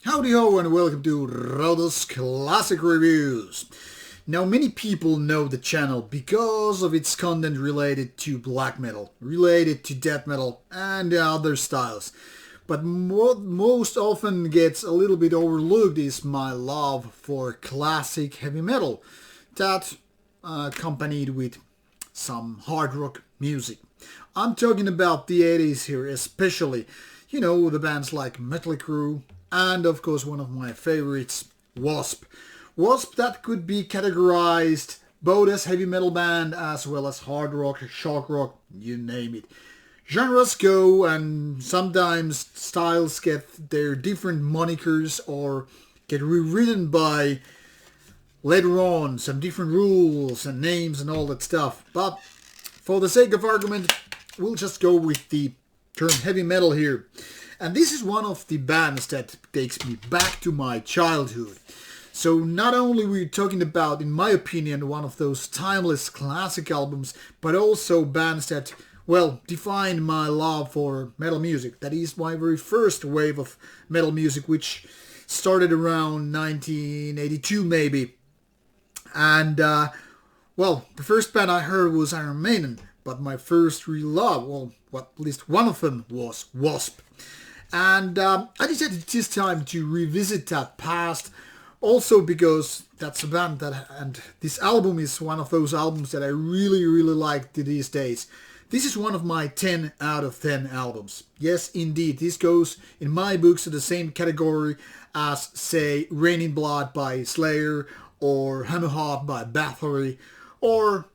Howdy ho and welcome to Rauta's Classic Reviews. Now many people know the channel because of its content related to black metal, related to death metal and other styles. But what most often gets a little bit overlooked is my love for classic heavy metal, that accompanied with some hard rock music. I'm talking about the 80s here especially. You know, the bands like Mötley Crüe, and of course one of my favorites, W.A.S.P. W.A.S.P. that could be categorized both as heavy metal band as well as hard rock, shock rock, you name it. Genres go and sometimes styles get their different monikers or get rewritten by later on some different rules and names and all that stuff. But for the sake of argument, we'll just go with the term heavy metal here. And this is one of the bands that takes me back to my childhood. So not only we're talking about, in my opinion, one of those timeless classic albums, but also bands that, well, defined my love for metal music. That is my very first wave of metal music, which started around 1982 maybe. And, well, the first band I heard was Iron Maiden, but my first real love, well, at least one of them was W.A.S.P. And I decided this time to revisit that past, also because that's a band that, and this album is one of those albums that I really like these days. This is one of my 10 out of 10 albums. Yes, indeed, this goes in my books to the same category as, say, Raining Blood by Slayer, or Hammerheart by Bathory, or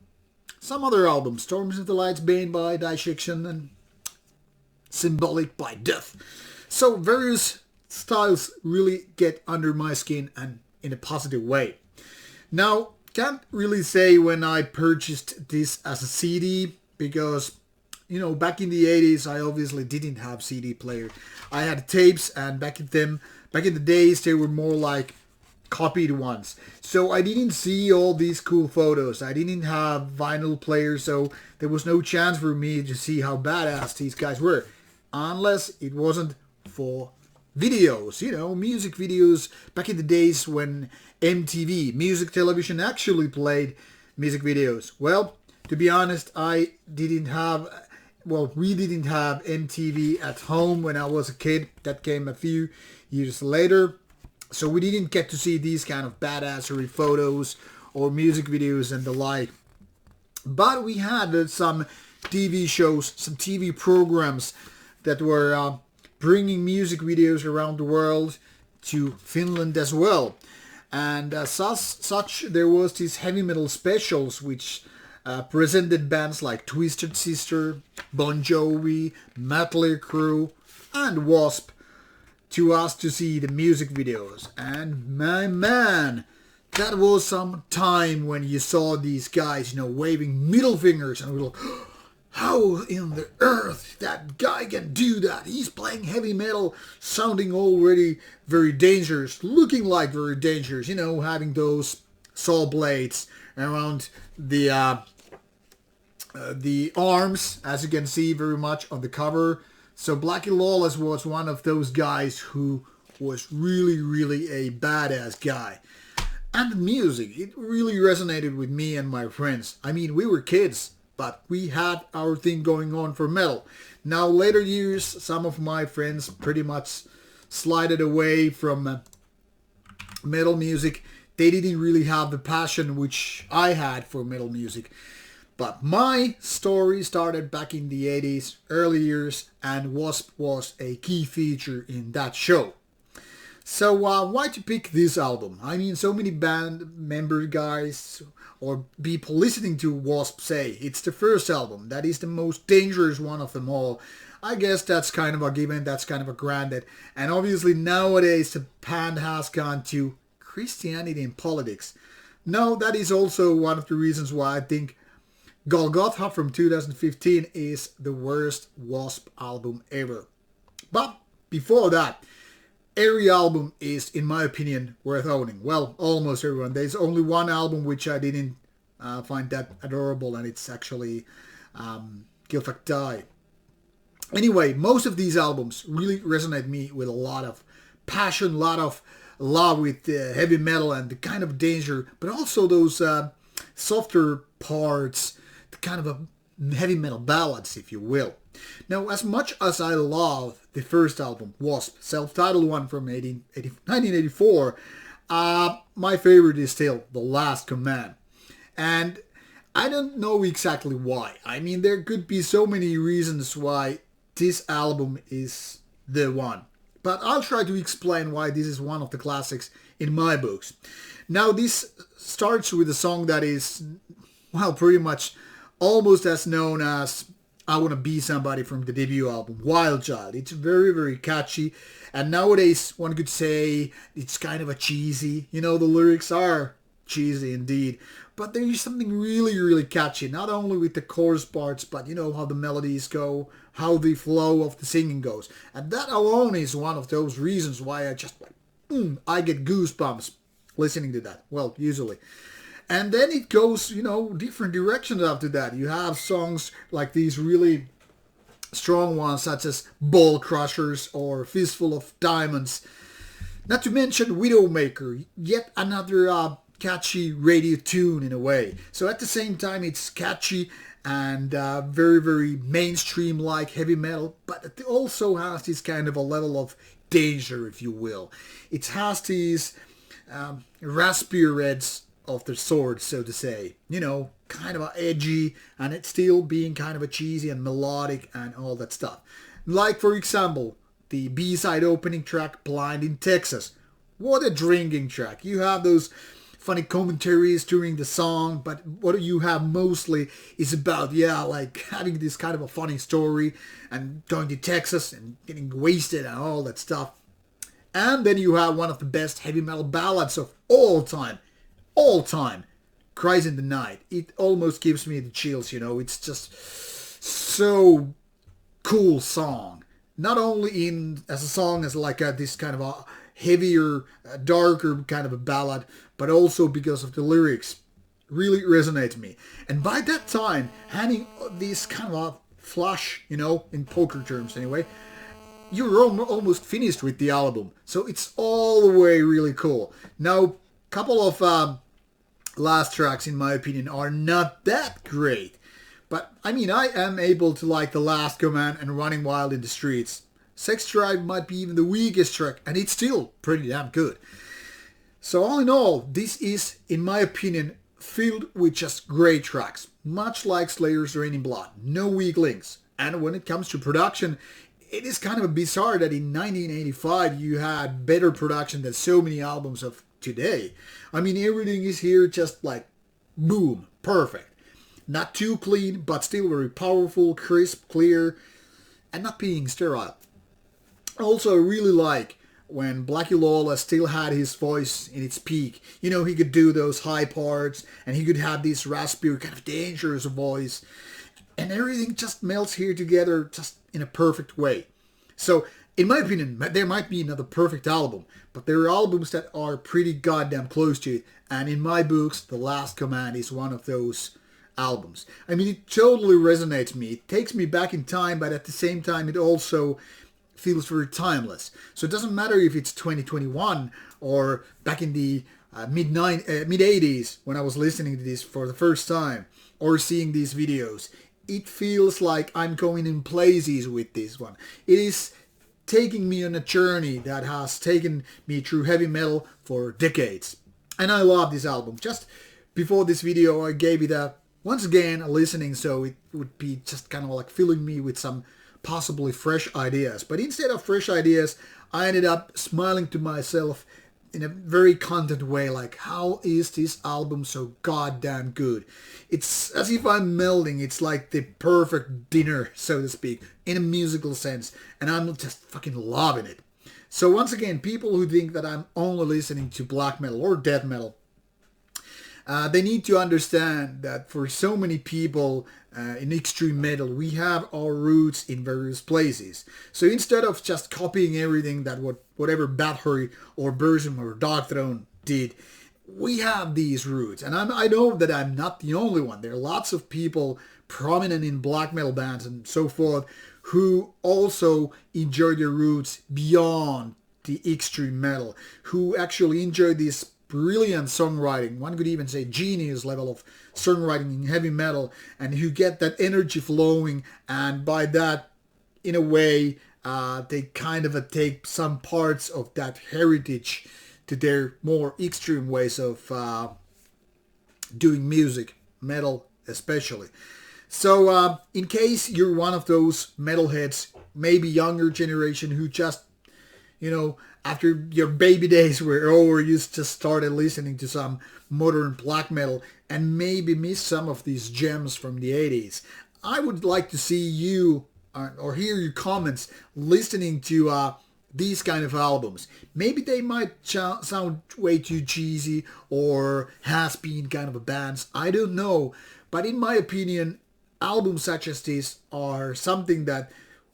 some other albums, Storms of the Light's Bane by Dissection, and Symbolic by Death. So various styles really get under my skin and in a positive way. Now, can't really say when I purchased this as a CD because, you know, back in the 80s I obviously didn't have CD player. I had tapes, and back in the days they were more like copied ones. So I didn't see all these cool photos. I didn't have vinyl players, so there was no chance for me to see how badass these guys were. Unless it wasn't for videos, you know, music videos back in the days when MTV, music television, actually played music videos. Well, to be honest, we didn't have MTV at home when I was a kid. That came a few years later. So we didn't get to see these kind of badassery photos or music videos and the like. But we had some TV shows, some TV programs that were bringing music videos around the world to Finland as well. And such there was these heavy metal specials which presented bands like Twisted Sister, Bon Jovi, Mötley Crüe, and W.A.S.P. to us to see the music videos. And my man, that was some time when you saw these guys, you know, waving middle fingers, and we were like, how in the earth that guy can do that? He's playing heavy metal, sounding already very dangerous, looking like very dangerous, you know, having those saw blades around the arms, as you can see very much on the cover. So Blackie Lawless was one of those guys who was really a badass guy. And the music, it really resonated with me and my friends. I mean, we were kids, but we had our thing going on for metal. Now, later years, some of my friends pretty much slided away from metal music. They didn't really have the passion which I had for metal music. But my story started back in the 80s, early years, and W.A.S.P. was a key feature in that show. So why to pick this album? I mean, so many band member guys or people listening to W.A.S.P. say it's the first album. That is the most dangerous one of them all. I guess that's kind of a given, that's kind of a granted. And obviously nowadays the pan has gone to Christianity and politics. No, that is also one of the reasons why I think Golgotha from 2015 is the worst W.A.S.P. album ever. But before that, every album is, in my opinion, worth owning. Well, almost everyone. There's only one album which I didn't find that adorable, and it's actually Kill Fact Die. Anyway, most of these albums really resonate me with a lot of passion, a lot of love with heavy metal and the kind of danger, but also those softer parts, the kind of a heavy metal ballads, if you will. Now, as much as I love the first album, W.A.S.P, self-titled one from 1984, my favorite is still The Last Command. And I don't know exactly why. I mean, there could be so many reasons why this album is the one. But I'll try to explain why this is one of the classics in my books. Now, this starts with a song that is, well, pretty much almost as known as I Wanna Be Somebody from the debut album, Wild Child. It's very, very catchy. And nowadays, one could say it's kind of a cheesy. You know, the lyrics are cheesy indeed. But there is something really, really catchy. Not only with the chorus parts, but you know how the melodies go, how the flow of the singing goes. And that alone is one of those reasons why I just like, I get goosebumps listening to that. Well, usually. And then it goes, you know, different directions after that. You have songs like these really strong ones such as Ball Crushers or Fistful of Diamonds. Not to mention Widowmaker, yet another catchy radio tune in a way. So at the same time it's catchy and very, very mainstream-like heavy metal, but it also has this kind of a level of danger, if you will. It has these raspier edges of the sword, so to say. You know, kind of edgy, and it's still being kind of a cheesy and melodic and all that stuff. Like, for example, the B-side opening track, Blind in Texas. What a drinking track. You have those funny commentaries during the song, but what you have mostly is about, like having this kind of a funny story and going to Texas and getting wasted and all that stuff. And then you have one of the best heavy metal ballads of all time, Cries in the Night. It almost gives me the chills, you know. It's just so cool song. Not only as a song as like this kind of a heavier, darker kind of a ballad, but also because of the lyrics. Really resonate me. And by that time, having this kind of a flush, you know, in poker terms anyway, you're almost finished with the album. So it's all the way really cool. Now, couple of last tracks, in my opinion, are not that great. But, I mean, I am able to like The Last Command and Running Wild in the Streets. Sex Drive might be even the weakest track, and it's still pretty damn good. So all in all, this is, in my opinion, filled with just great tracks. Much like Slayer's Raining Blood. No weak links. And when it comes to production, it is kind of bizarre that in 1985 you had better production than so many albums of today. I mean, everything is here just like, boom, perfect. Not too clean, but still very powerful, crisp, clear, and not being sterile. Also, I really like when Blackie Lawless still had his voice in its peak. You know, he could do those high parts, and he could have this raspy, kind of dangerous voice. And everything just melts here together just in a perfect way. So, in my opinion, there might be another perfect album, but there are albums that are pretty goddamn close to it. And in my books, The Last Command is one of those albums. I mean, it totally resonates me. It takes me back in time, but at the same time, it also feels very timeless. So it doesn't matter if it's 2021 or back in the mid-80s when I was listening to this for the first time or seeing these videos. It feels like I'm going in places with this one. It is taking me on a journey that has taken me through heavy metal for decades. And I love this album. Just before this video, I gave it once again a listening, so it would be just kind of like filling me with some possibly fresh ideas. But instead of fresh ideas, I ended up smiling to myself in a very content way, like, how is this album so goddamn good? It's as if I'm melding. It's like the perfect dinner, so to speak, in a musical sense, and I'm just fucking loving it. So once again, people who think that I'm only listening to black metal or death metal, they need to understand that for so many people in extreme metal, we have our roots in various places. So instead of just copying everything that whatever Bathory or Burzum or Darkthrone did, we have these roots. And I know that I'm not the only one. There are lots of people prominent in black metal bands and so forth who also enjoy their roots beyond the extreme metal, who actually enjoy this brilliant songwriting, one could even say genius level of songwriting in heavy metal, and who get that energy flowing, and by that, in a way, they kind of take some parts of that heritage to their more extreme ways of doing music, metal especially. So in case you're one of those metalheads, maybe younger generation who just, after your baby days were over, you just started listening to some modern black metal and maybe missed some of these gems from the 80s. I would like to see you or hear your comments listening to these kind of albums. Maybe they might sound way too cheesy or has-been kind of a bands. I don't know. But in my opinion, albums such as this are something that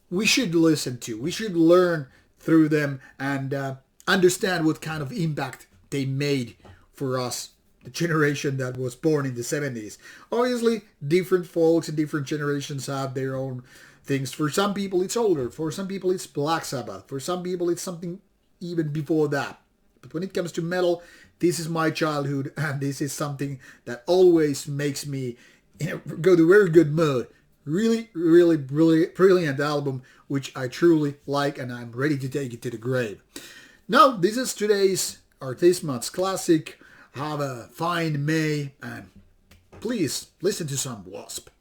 we should listen to. We should learn through them and understand what kind of impact they made for us, the generation that was born in the 70s. Obviously, different folks and different generations have their own things. For some people, it's older. For some people, it's Black Sabbath. For some people, it's something even before that. But when it comes to metal, this is my childhood, and this is something that always makes me go to a very good mood. Really, really brilliant album, which I truly like, and I'm ready to take it to the grave. Now, this is today's or this month's classic. Have a fine May, and please listen to some W.A.S.P.